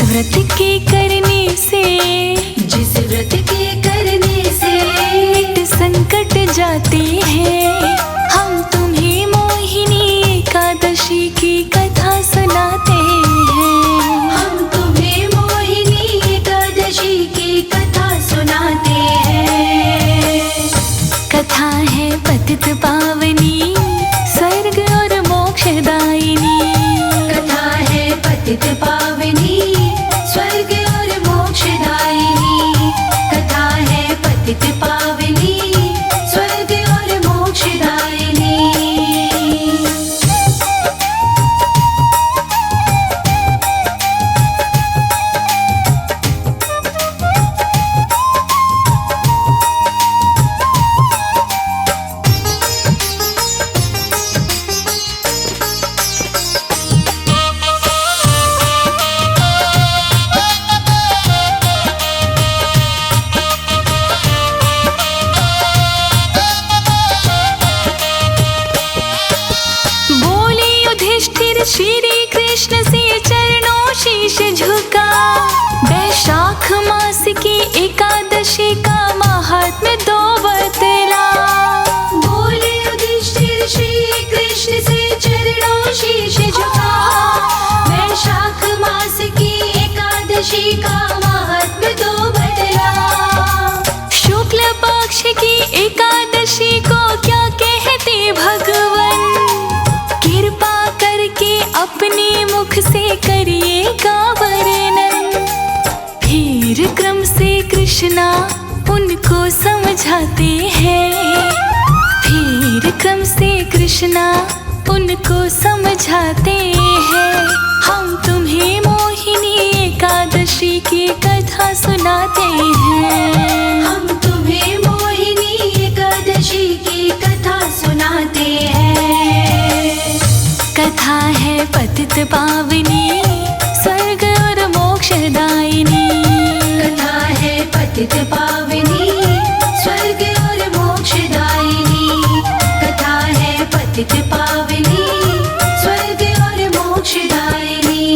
व्रत के करने से, जिस व्रत के करने से मिट संकट जाते हैं। हम तुम्हें मोहिनी एकादशी की कथा सुनाते हैं। हम तुम्हें मोहिनी एकादशी की कथा सुनाते हैं। कथा है पतित पावनी, स्वर्ग और मोक्षदायिनी। कथा है पतित पावनी, स्वर्ग और मोक्षदायिनी। कथा है पतित पावनी, स्वर्ग और मोक्षदायिनी। श्री कृष्ण से चरणों शीश झुका। वैशाख मास की एकादशी का महात्म्य दो बतला। बोले युधिष्ठिर श्री कृष्ण से चरणों शीश झुका। वैशाख मास की एकादशी का महात्म्य दो बतला। शुक्ल पक्ष की एकादशी को क्या कहते भगवान, कृपा करके अपने मुख से करिएगा वर्णन। फिर क्रम से कृष्णा उनको समझाते हैं। फिर क्रम से कृष्णा उनको समझाते हैं। हम तुम्हें मोहिनी एकादशी की कथा सुनाते हैं। हम तुम्हें मोहिनी एकादशी की कथा सुनाते हैं। कथा है पतित पावनी, स्वर्ग और मोक्षदायिनी। कथा है पतित पावनी, स्वर्ग और मोक्षदायिनी। कथा है पतित पावनी, स्वर्ग और मोक्षदायिनी।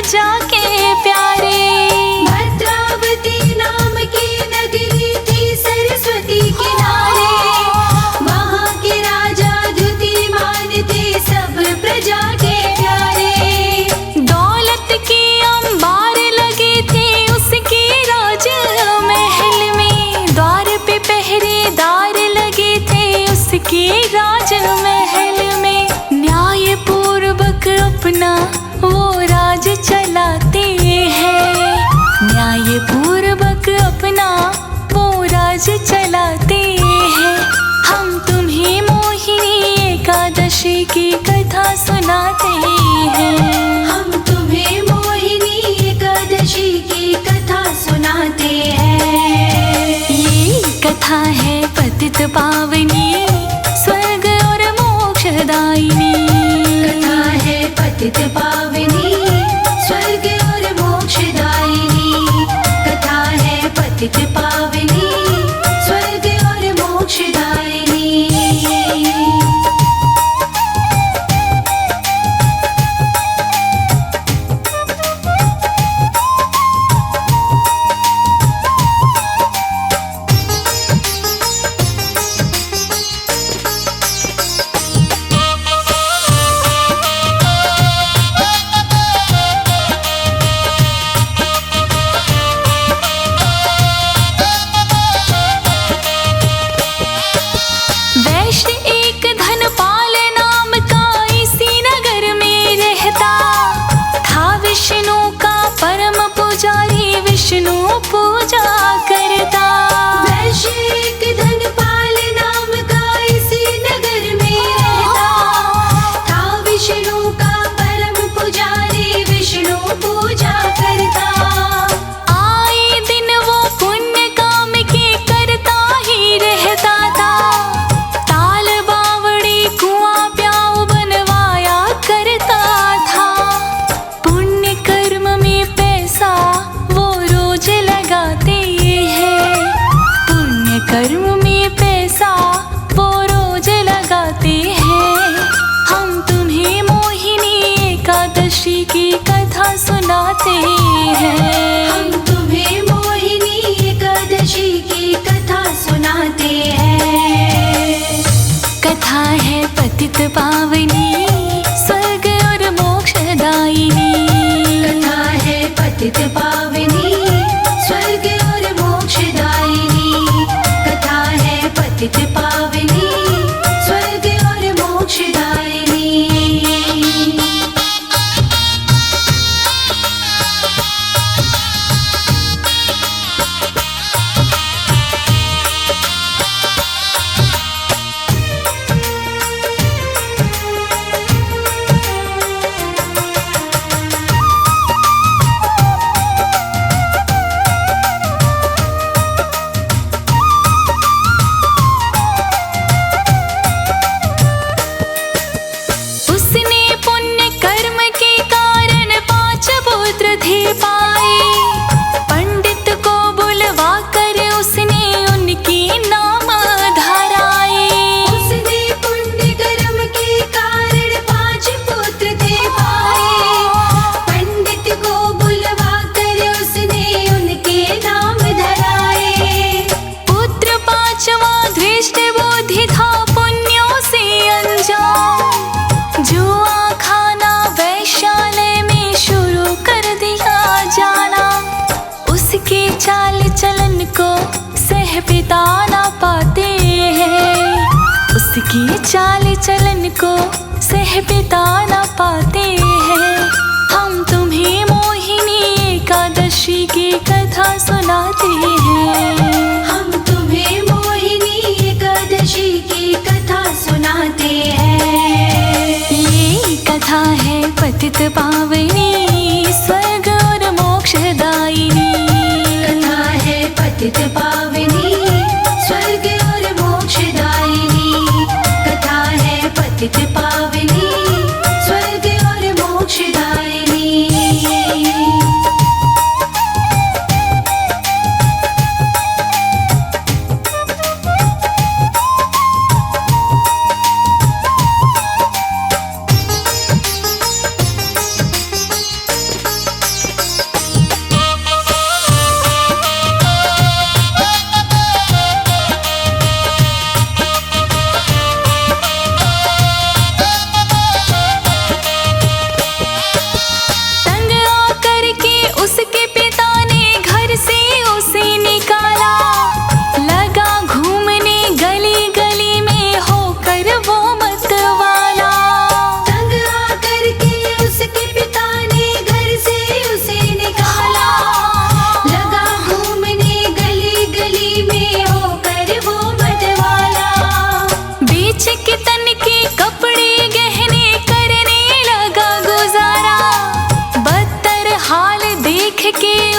जाके प्यारे। भद्रावती नाम की नगरी थी सरस्वती किनारे। वहाँ के राजा द्युतिमान थे सब प्रजा के प्यारे। दौलत के अंबार लगे थे उसके राज महल में। द्वार पे पहरेदार लगे थे उसके राज महल में। न्याय पूर्वक अपना वो राज चलाते हैं। न्याय पूर्वक अपना वो राज चलाते हैं। हम तुम्हें मोहिनी एकादशी की कथा सुनाते हैं। हम तुम्हें मोहिनी एकादशी की कथा सुनाते हैं। ये कथा है पतित पावनी, स्वर्ग और मोक्षदायिनी। कथा है पतित पावनी, स्वर्ग और मोक्षदायिनी। कथा है पतित पावनी, स्वर्ग और मोक्षदायिनी। जैसा वो रोज लगाते हैं। हम तुम्हें मोहिनी एकादशी की कथा सुनाते हैं। हम तुम्हें मोहिनी एकादशी की कथा सुनाते हैं। कथा है पतित पावनी स्वर्ग और मोक्षदायिनी। कथा है पतित पावनी स्वर्ग और मोक्षदायिनी। कथा है पतित पावनी स्वर्ग और मोक्षदायिनी। पंडित को बुलवा कर उसने उनके नाम धराए। उसने पुण्य कर्म के कारण 5 पुत्र थे पाए। पंडित को बुलवा कर उसने उनके नाम धराए। पुत्र 5वां धृष्ट बुद्धि था पुण्यों से अनजान। जुआ खाना वैश्यालय में शुरू कर दिया जाना। उसके चाल चलन को सह पिता ना पाते हैं। उसकी चाल चलन को सह पिता ना पाते हैं। हम तुम्हें मोहिनी एकादशी की कथा सुनाते हैं। हम तुम्हें मोहिनी एकादशी की कथा सुनाते हैं। ये कथा है पतित पावनी स्वर्ग और मोक्षदायिनी। कथा है पतित पावनी स्वर्ग और मोक्षदायिनी। कथा है पतित पावनी स्वर्ग और मोक्षदायिनी।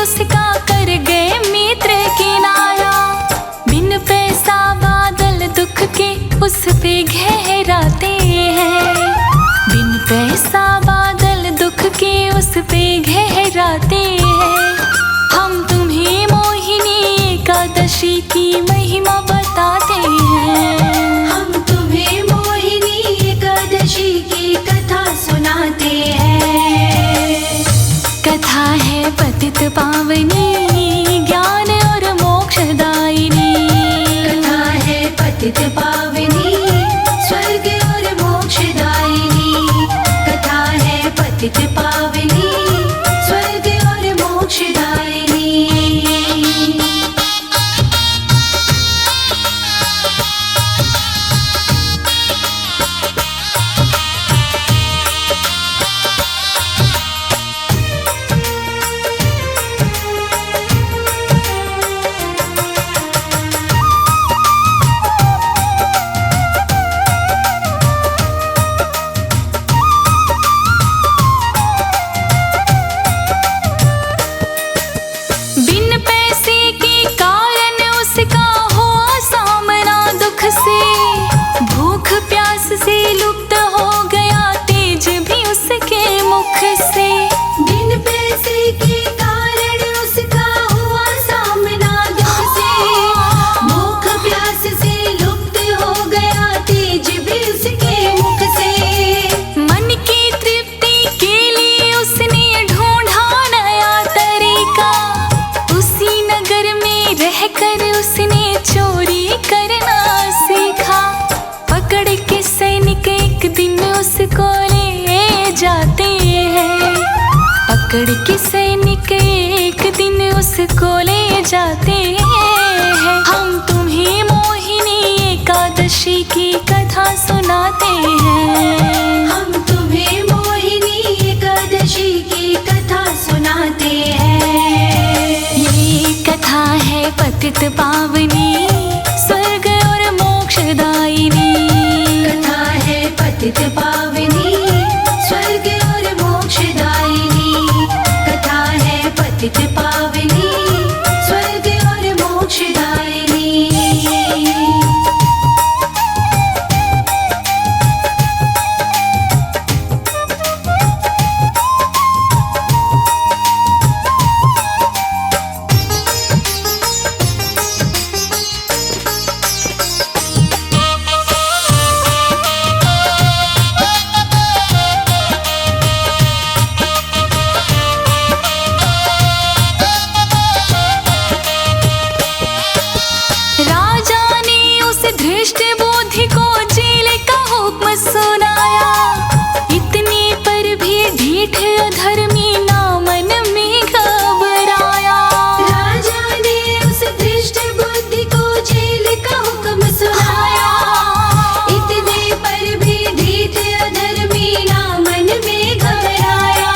उसका कर गए मित्र किनारा। बिन पैसा बादल दुख के उस पे घेराते हैं। बिन पैसा बादल दुख के उस पे घेराते हैं। हम तुम्हें मोहिनी एकादशी की महिमा बताते हैं। हम तुम्हें मोहिनी एकादशी की कथा सुनाते हैं। कथा है पतित पावनी ज्ञान और मोक्षदायिनी। कथा है पतित पावनी स्वर्ग और मोक्षदायिनी। कथा है पतित पावनी स्वर्ग और मोक्षदायिनी। उसको ले जाते हैं। हम तुम्हें मोहिनी एकादशी की कथा सुनाते हैं। हम तुम्हें मोहिनी एकादशी की कथा सुनाते हैं। ये कथा है पतित पावनी, स्वर्ग और मोक्षदायिनी। कथा है पतित पावनी, स्वर्ग और मोक्षदायिनी। कथा है पतित पावनी, स्वर्ग और मोक्षदायिनी। राजा ने उस धृष्ट बुद्धि को जेल का हुक्म सुनाया। इतने पर भी ढीठ अधर्मी ना मन में घबराया। राजा ने उस धृष्ट बुद्धि को जेल का हुक्म सुनाया। इतने पर भी ढीठ अधर्मी ना मन में घबराया।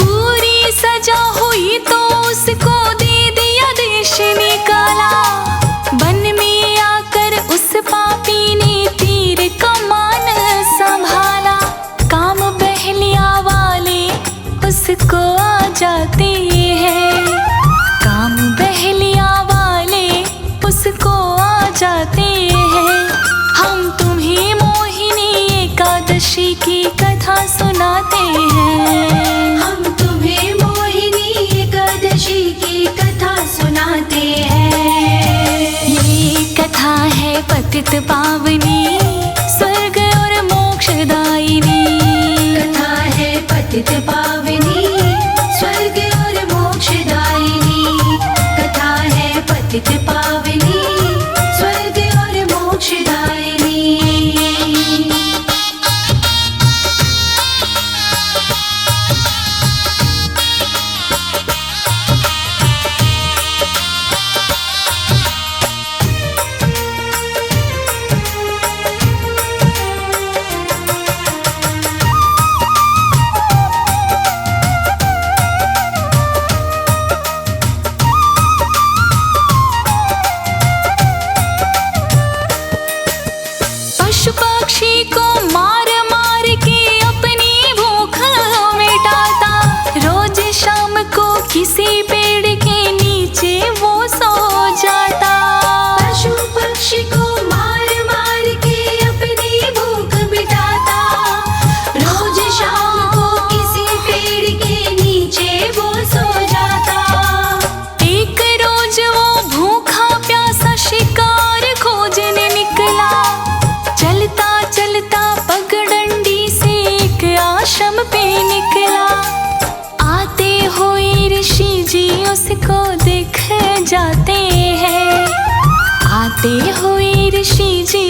पूरी सजा हुई तो उसको दे दिया देश निकाला। वन में आकर उस पापी ने तीर कमान संभाला। काम बहलिया वाले उसको आ जाते हैं। काम बहलिया वाले उसको आ जाते हैं। हम तुम्हें मोहिनी एकादशी की कथा सुनाते हैं। हम तुम्हें मोहिनी एकादशी की कथा सुनाते हैं। ये कथा है पतित पावनी, स्वर्ग और मोक्षदायिनी। कथा है पतित पावनी, स्वर्ग और मोक्षदायिनी। कथा है पतित पावनी, स्वर्ग और मोक्षदायिनी। पशु पक्षी को मार मार के अपनी भूख मिटाता। रोज शाम को किसी पेड़ के नीचे वो सो जाता। पशु पक्षी को मार मार के अपनी भूख मिटाता। रोज शाम को किसी पेड़ के नीचे वो सो जाता। एक रोज वो भूखा प्यासा शिकार खोजने निकला। चलता चलता पगडंडी से एक आश्रम पे निकला। आते हुए ऋषि जी उसको दिख जाते हैं। आते हुए ऋषि जी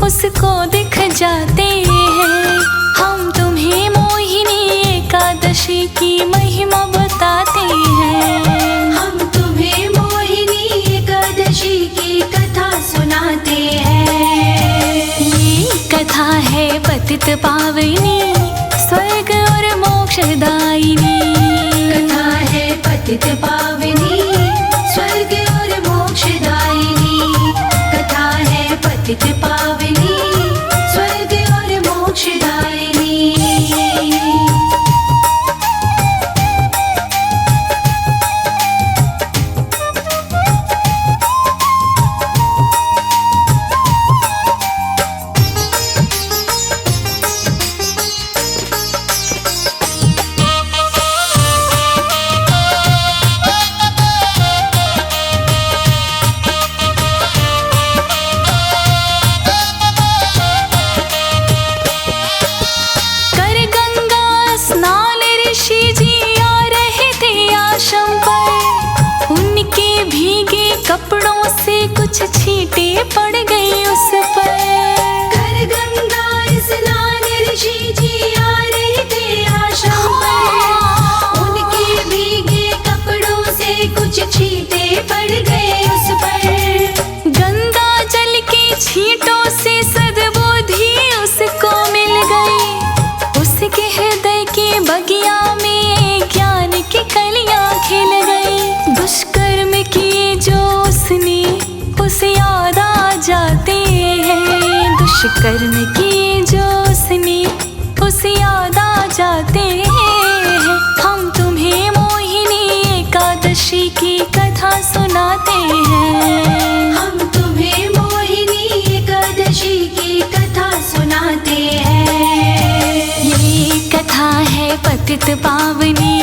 उसको दिख जाते हैं। हम तुम्हें मोहिनी एकादशी की महिमा बताते हैं। हम तुम्हें मोहिनी एकादशी की कथा सुनाते हैं। ये कथा है पतित पावनी, स्वर्ग और मोक्षदायिनी। कथा है पतित पावनी, स्वर्ग और मोक्षदायिनी। कथा है पतित पावनी, स्वर्ग और मोक्षदायिनी। कपड़ों से कुछ छींटे पड़ गई उस पर। कर गंगा स्नान ऋषि जी आ रहे थे आश्रम पर। उनके भीगे कपड़ों से कुछ दुष्कर्म किए जो उसने उसे याद आ जाते हैं। हम तुम्हें मोहिनी एकादशी की कथा सुनाते हैं। हम तुम्हें मोहिनी एकादशी की कथा सुनाते हैं। ये कथा है पतित पावनी,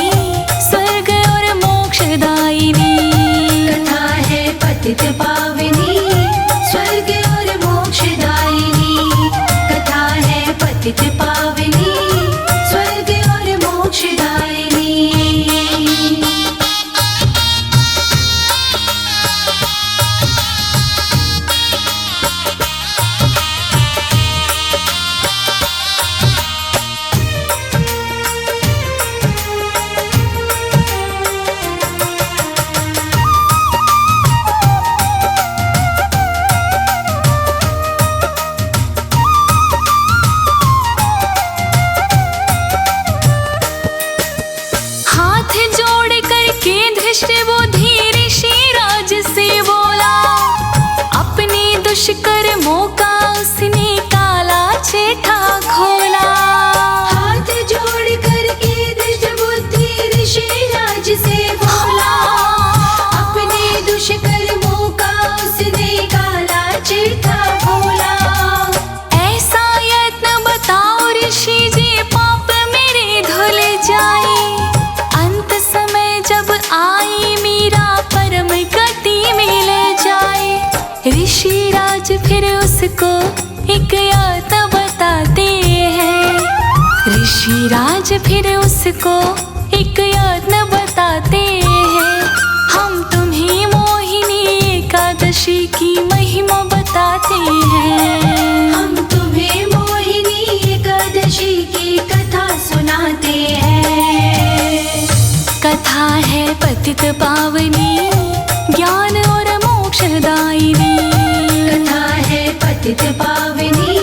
स्वर्ग और मोक्षदायिनी। कथा है पतित पावनी, स्वर्ग और मोक्षदायिनी। कथा है पतित पावनी, स्वर्ग और मोक्षदायिनी। हाथ जोड़ करके धृष्ट बुद्धि ऋषि राज से बोला, अपने दुष्कर्मों का उसने काला चिट्ठा खोला। हाथ जोड़ करके दृष्ट बुद्धि ऋषि राज से बोला, अपने दुष्कर्मों का उसने काला चिट्ठा खोला। ऐसा यत्न बताओ ऋषि जी, पाप मेरे धुल जाए। अंत समय जब आई मीरा परम गति मिल जाए। ऋषि राज फिर उसको एक यत्न बताते हैं। ऋषि राज फिर उसको एक यत्न बताते हैं। हम तुम्हें मोहिनी एकादशी की महिमा बताते हैं। हम तुम्हें मोहिनी एकादशी की कथा सुनाते हैं। कथा है पतित पावनी, ज्ञान और मोक्षदायिनी। कथा है पतित पावनी,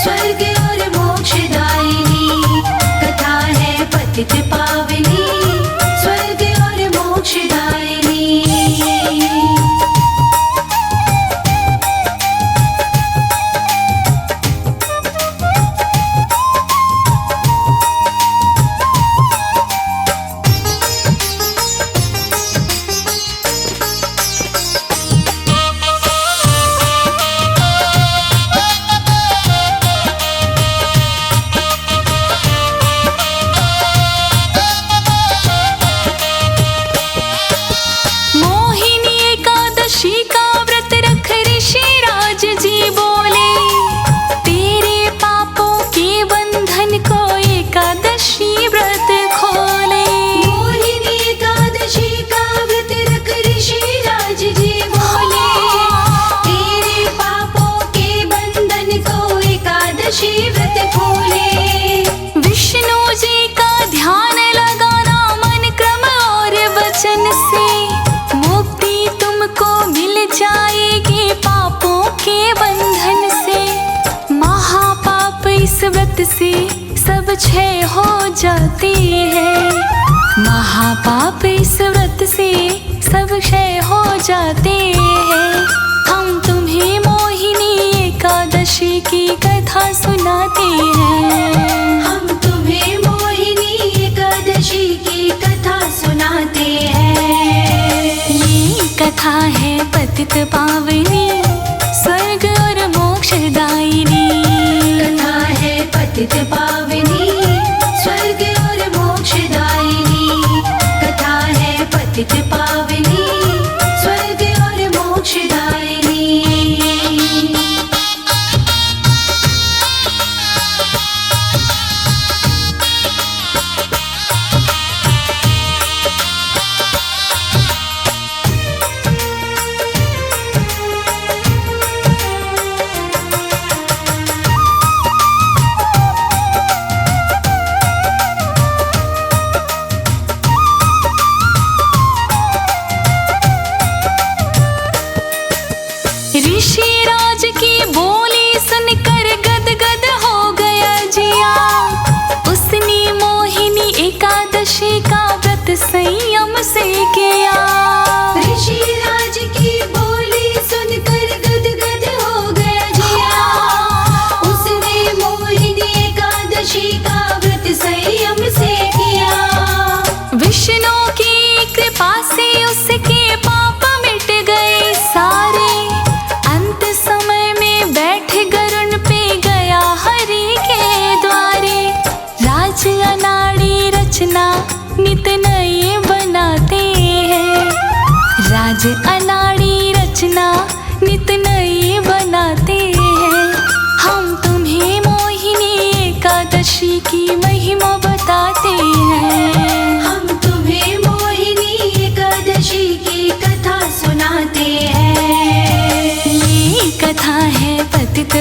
स्वर्ग और मोक्षदायिनी। कथा है पतित पावनी, स्वर्ग और मोक्षदायिनी। मोहिनी एकादशी का व्रत रख ऋषि राज जी बोले, तेरे पापों के बंधन को एकादशी व्रत खोले। मोहिनी एकादशी का व्रत रख ऋषि राज जी बोले, तेरे पापों के बंधन को एकादशी व्रत खोले। विष्णु जी का ध्यान लगाना मन क्रम और वचन से, मुक्ति तुमको मिल जाएगी पापों के बंधन से। महापाप इस व्रत से सब क्षय हो जाते हैं। महापाप इस व्रत से सब क्षय हो जाते हैं। हम तुम्हें मोहिनी एकादशी की कथा सुनाते हैं। हम तुम्हें मोहिनी एकादशी की कथा सुनाते हैं। ये कथा है पतित पावनी, स्वर्ग और मोक्षदायिनी। कथा है पतित पावनी, स्वर्ग और मोक्षदायिनी। कथा है पतित पावनी, स्वर्ग और मोक्षदायिनी।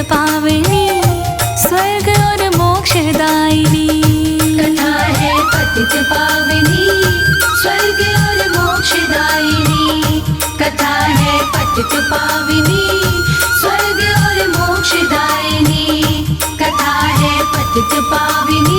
पावनी स्वर्ग और मोक्षदायिनी। कथा है पतित पावनी स्वर्ग और मोक्षदायिनी। कथा है पतित पावनी स्वर्ग और मोक्षदायिनी। कथा है पतित पावनी